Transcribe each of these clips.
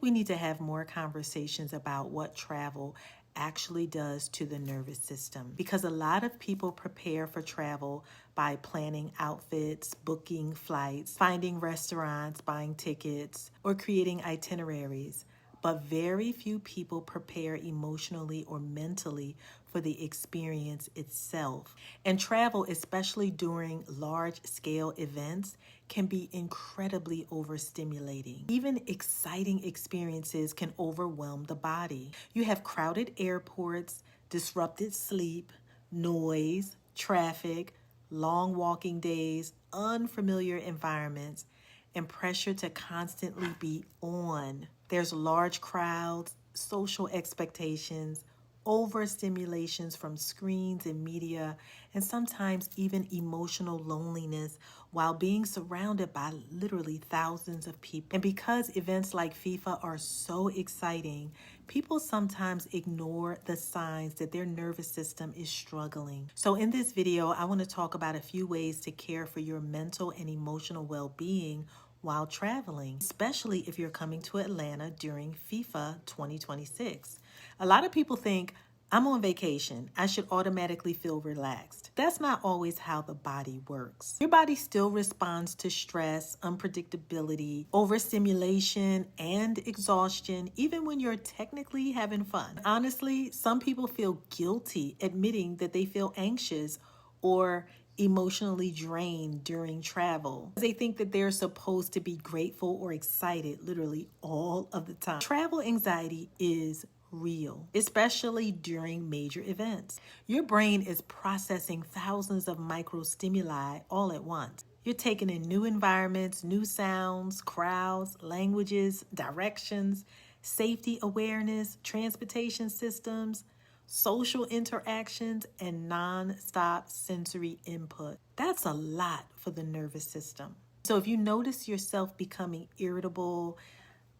we need to have more conversations about what travel actually does to the nervous system, because a lot of people prepare for travel by planning outfits, booking flights, finding restaurants, buying tickets, or creating itineraries. But very few people prepare emotionally or mentally for the experience itself. And travel, especially during large-scale events, can be incredibly overstimulating. Even exciting experiences can overwhelm the body. You have crowded airports, disrupted sleep, noise, traffic, long walking days, unfamiliar environments, and pressure to constantly be on. There's large crowds, social expectations, overstimulations from screens and media, and sometimes even emotional loneliness while being surrounded by literally thousands of people. And because events like FIFA are so exciting, people sometimes ignore the signs that their nervous system is struggling. So in this video, I want to talk about a few ways to care for your mental and emotional well-being while traveling, especially if you're coming to Atlanta during FIFA 2026. A lot of people think, I'm on vacation, I should automatically feel relaxed. That's not always how the body works. Your body still responds to stress, unpredictability, overstimulation, and exhaustion, even when you're technically having fun. Honestly, some people feel guilty admitting that they feel anxious or emotionally drained during travel. They think that they're supposed to be grateful or excited literally all of the time. Travel anxiety is real, especially during major events. Your brain is processing thousands of micro stimuli all at once. You're taking in new environments, new sounds, crowds, languages, directions, safety awareness, transportation systems, social interactions, and non-stop sensory input. That's a lot for the nervous system. So if you notice yourself becoming irritable,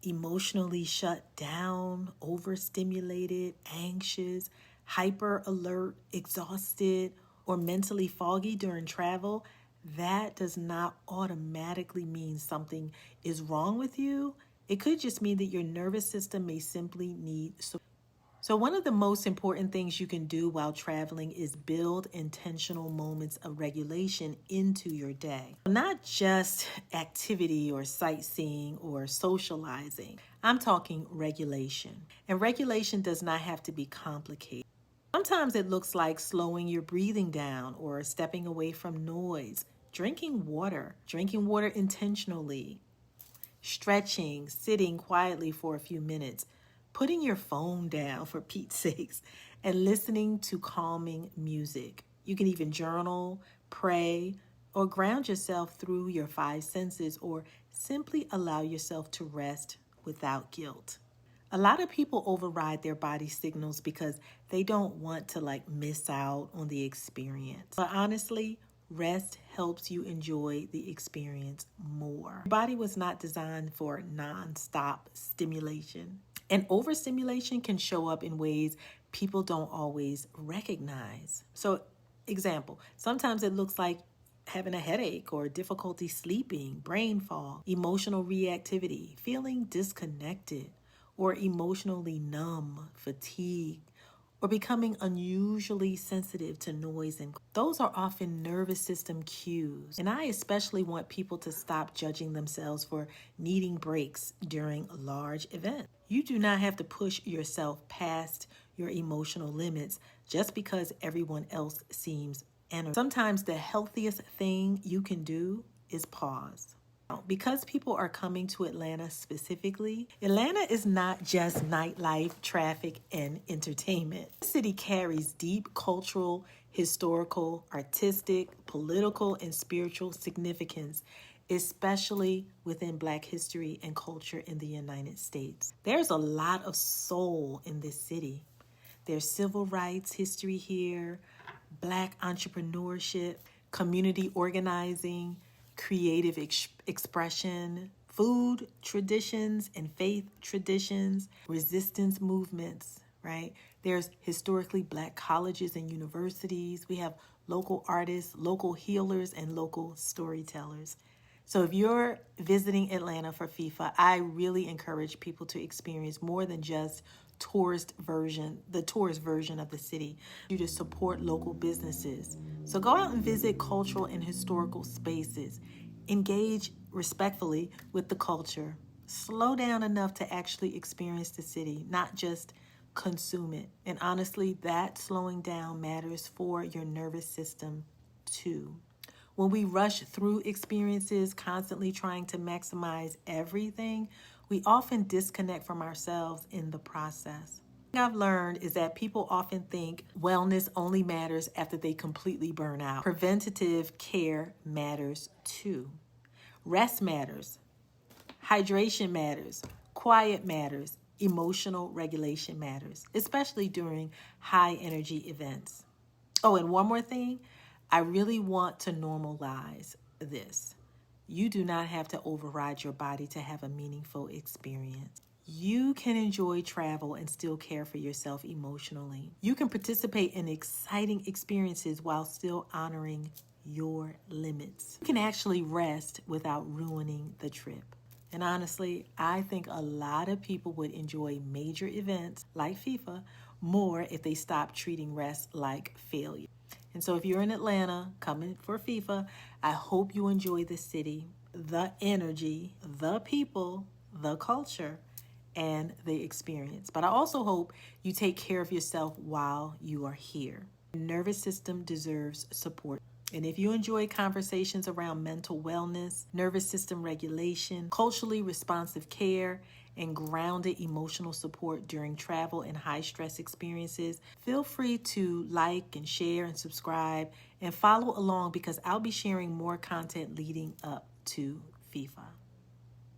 emotionally shut down, overstimulated, anxious, hyper alert, exhausted, or mentally foggy during travel, that does not automatically mean something is wrong with you. It could just mean that your nervous system may simply need support. So one of the most important things you can do while traveling is build intentional moments of regulation into your day. Not just activity or sightseeing or socializing. I'm talking regulation. And regulation does not have to be complicated. Sometimes it looks like slowing your breathing down or stepping away from noise, drinking water intentionally, stretching, sitting quietly for a few minutes, putting your phone down for Pete's sakes, and listening to calming music. You can even journal, pray, or ground yourself through your five senses, or simply allow yourself to rest without guilt. A lot of people override their body signals because they don't want to miss out on the experience. But honestly, rest helps you enjoy the experience more. Your body was not designed for non-stop stimulation. And overstimulation can show up in ways people don't always recognize. So, example, sometimes it looks like having a headache or difficulty sleeping, brain fog, emotional reactivity, feeling disconnected, or emotionally numb, fatigue, or becoming unusually sensitive to noise. And those are often nervous system cues. And I especially want people to stop judging themselves for needing breaks during large events. You do not have to push yourself past your emotional limits just because everyone else seems energetic. Sometimes the healthiest thing you can do is pause. Because people are coming to Atlanta specifically, Atlanta is not just nightlife, traffic, and entertainment. The city carries deep cultural, historical, artistic, political, and spiritual significance, especially within Black history and culture in the United States. There's a lot of soul in this city. There's civil rights history here, Black entrepreneurship, community organizing, creative expression, food traditions and faith traditions, resistance movements, right? There's historically Black colleges and universities. We have local artists, local healers, and local storytellers. So if you're visiting Atlanta for FIFA, I really encourage people to experience more than just the tourist version of the city. You to support local businesses. So go out and visit cultural and historical spaces. Engage respectfully with the culture. Slow down enough to actually experience the city, not just consume it. And honestly, that slowing down matters for your nervous system too. When we rush through experiences, constantly trying to maximize everything, we often disconnect from ourselves in the process. What I've learned is that people often think wellness only matters after they completely burn out. Preventative care matters too. Rest matters. Hydration matters. Quiet matters. Emotional regulation matters, especially during high energy events. Oh, and one more thing. I really want to normalize this. You do not have to override your body to have a meaningful experience. You can enjoy travel and still care for yourself emotionally. You can participate in exciting experiences while still honoring your limits. You can actually rest without ruining the trip. And honestly, I think a lot of people would enjoy major events like FIFA more if they stopped treating rest like failure. And so if you're in Atlanta coming for FIFA, I hope you enjoy the city, the energy, the people, the culture, and the experience. But I also hope you take care of yourself while you are here. Your nervous system deserves support. And if you enjoy conversations around mental wellness, nervous system regulation, culturally responsive care, and grounded emotional support during travel and high stress experiences, feel free to like and share and subscribe and follow along because I'll be sharing more content leading up to FIFA.